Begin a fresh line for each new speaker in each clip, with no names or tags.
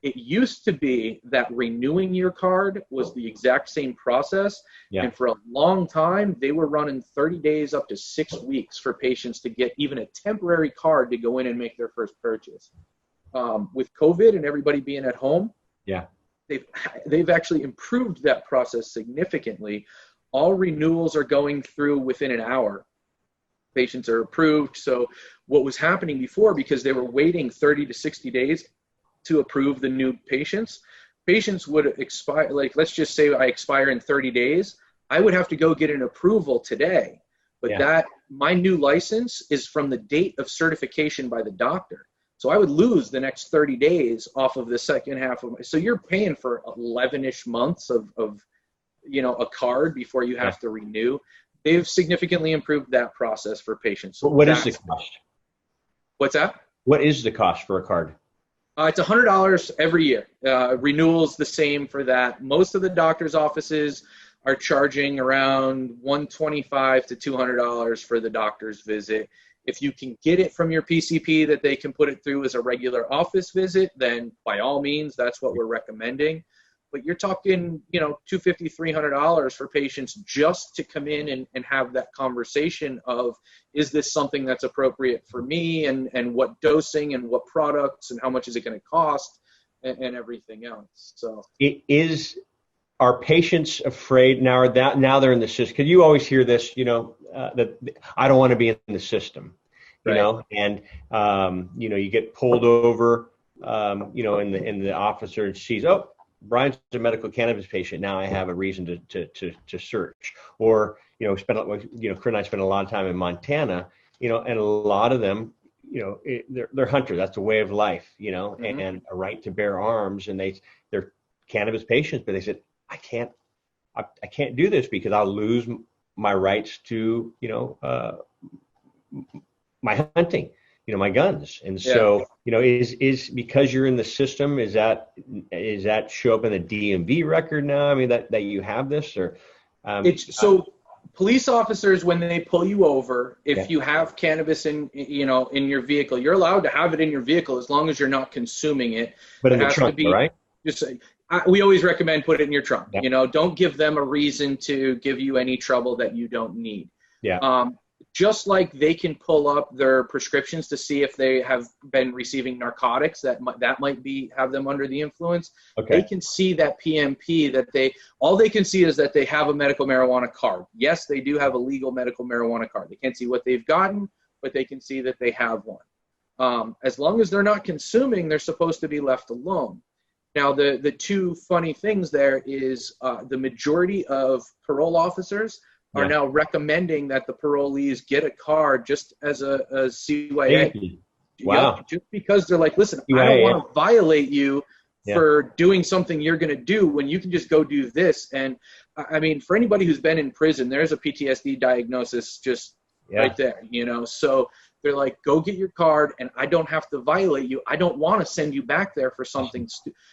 It used to be that renewing your card was the exact same process.
Yeah.
And for a long time, they were running 30 days up to 6 weeks for patients to get even a temporary card to go in and make their first purchase. With COVID and everybody being at home,
yeah,
they've actually improved that process significantly. All renewals are going through within an hour. Patients are approved. So what was happening before, because they were waiting 30 to 60 days to approve the new patients would expire. Like, let's just say I expire in 30 days. I would have to go get an approval today. But that my new license is from the date of certification by the doctor. So I would lose the next 30 days off of the second half of so you're paying for 11-ish months of a card before you have to renew. They've significantly improved that process for patients. So
what is the cost?
What's that?
What is the cost for a card?
It's $100 every year. Renewal's the same for that. Most of the doctor's offices are charging around $125 to $200 for the doctor's visit. If you can get it from your PCP that they can put it through as a regular office visit, then by all means, that's what we're recommending. But you're talking, $250, $300 for patients just to come in and have that conversation of, is this something that's appropriate for me, and what dosing and what products and how much is it going to cost and everything else. So are patients afraid now now they're in the system? Because you always hear this, that I don't want to be in the system, and you get pulled over, in the officer and sees, oh, Brian's a medical cannabis patient. Now I have a reason to search. Or, Chris and I spent a lot of time in Montana, and a lot of them, they're hunters. That's a way of life, and a right to bear arms. And they're cannabis patients, but they said, I can't do this because I'll lose my rights to, my hunting, my guns. And so, is because you're in the system, is that show up in the DMV record now? I mean, that you have this, or so police officers, when they pull you over, if you have cannabis in your vehicle, you're allowed to have it in your vehicle as long as you're not consuming it.
But in the trunk, right?
We always recommend put it in your trunk. Don't give them a reason to give you any trouble that you don't need. Just like they can pull up their prescriptions to see if they have been receiving narcotics that might have them under the influence. They can see that PMP all they can see is that they have a medical marijuana card. Yes, they do have a legal medical marijuana card. They can't see what they've gotten, but they can see that they have one. As long as they're not consuming, they're supposed to be left alone. Now, the two funny things there is the majority of parole officers are now recommending that the parolees get a card just as a CYA.
Wow.
Just because they're like, listen, I don't want to violate you for doing something you're going to do when you can just go do this. And I mean, for anybody who's been in prison, there's a PTSD diagnosis just right there, So they're like, go get your card and I don't have to violate you. I don't want to send you back there for something.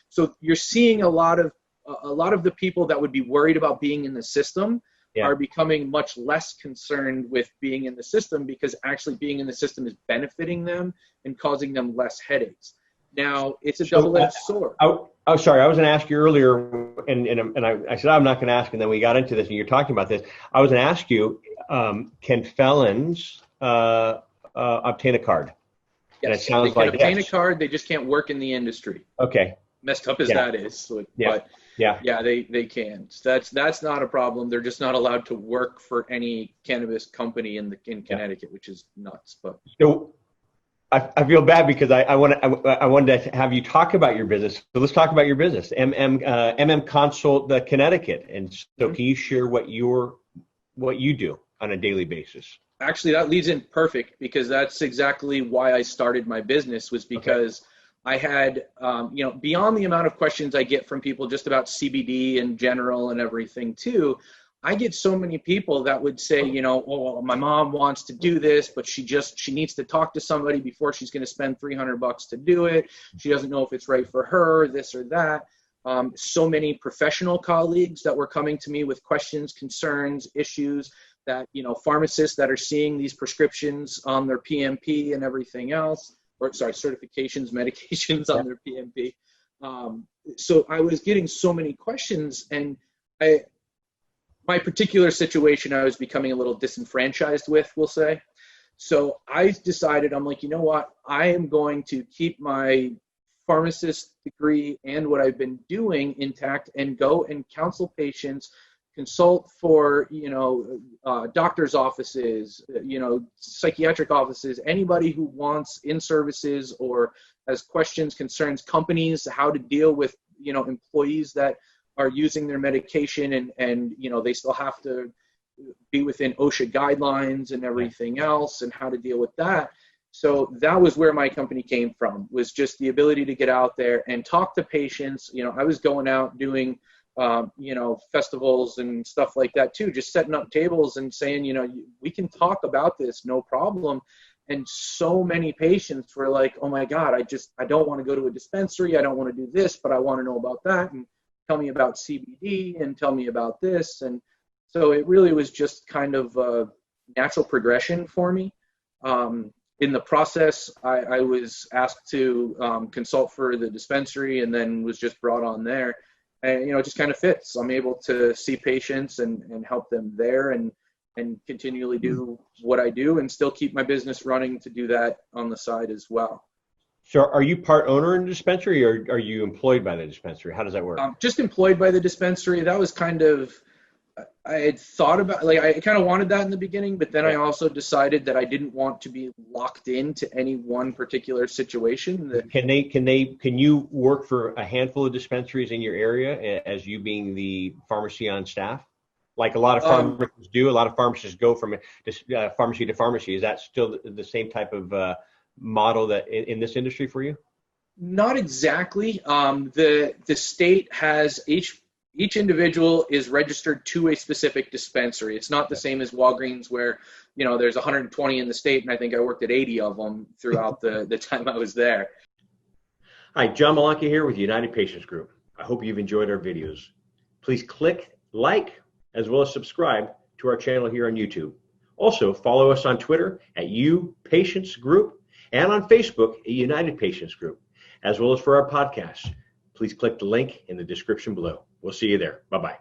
So you're seeing a lot of the people that would be worried about being in the system are becoming much less concerned with being in the system, because actually being in the system is benefiting them and causing them less headaches. Now, it's a double-edged sword.
Oh, sorry. I was going to ask you earlier, and I said I'm not going to ask, and then we got into this, and you're talking about this. I was going to ask you, can felons obtain a card?
Yes, and it sounds like they can obtain a card. They just can't work in the industry.
Okay.
Messed up as that is, but they can. So that's not a problem. They're just not allowed to work for any cannabis company in Connecticut, which is nuts. But
so I feel bad because I wanted to have you talk about your business. So let's talk about your business, MM Consult Connecticut. And so can you share what you do on a daily basis?
Actually, that leads in perfect, because that's exactly why I started my business, was because I had, beyond the amount of questions I get from people just about CBD in general and everything too, I get so many people that would say, oh, my mom wants to do this, but she needs to talk to somebody before she's going to spend $300 to do it. She doesn't know if it's right for her, this or that. So many professional colleagues that were coming to me with questions, concerns, issues that, pharmacists that are seeing these prescriptions on their PMP and everything else, certifications, medications on their PMP. So I was getting so many questions, and my particular situation I was becoming a little disenfranchised with, we'll say. So I decided, I'm like, you know what? I am going to keep my pharmacist degree and what I've been doing intact and go and counsel patients, consult for, doctor's offices, psychiatric offices, anybody who wants in services or has questions, concerns, companies, how to deal with, employees that are using their medication and they still have to be within OSHA guidelines and everything else, and how to deal with that. So that was where my company came from, was just the ability to get out there and talk to patients. I was going out doing, festivals and stuff like that too, just setting up tables and saying, we can talk about this, no problem. And so many patients were like, oh my God, I don't want to go to a dispensary. I don't want to do this, but I want to know about that. And tell me about CBD and tell me about this. And so it really was just kind of a natural progression for me. In the process, I was asked to consult for the dispensary and then was just brought on there. And, it just kind of fits. I'm able to see patients and help them there and continually do what I do and still keep my business running to do that on the side as well.
So are you part owner in the dispensary, or are you employed by the dispensary? How does that work?
Just employed by the dispensary. That was kind of, I had thought about, I kind of wanted that in the beginning, but then I also decided that I didn't want to be locked into any one particular situation.
Can you work for a handful of dispensaries in your area as you being the pharmacy on staff? Like a lot of pharmacists do. A lot of pharmacists go from pharmacy to pharmacy. Is that still the same type of model that in this industry for you?
Not exactly. The state has each individual is registered to a specific dispensary. It's not the same as Walgreens where, there's 120 in the state, and I think I worked at 80 of them throughout the time I was there.
Hi, John Malanca here with United Patients Group. I hope you've enjoyed our videos. Please click like as well as subscribe to our channel here on YouTube. Also, follow us on Twitter at Patients Group and on Facebook at United Patients Group, as well as for our podcast. Please click the link in the description below. We'll see you there. Bye-bye.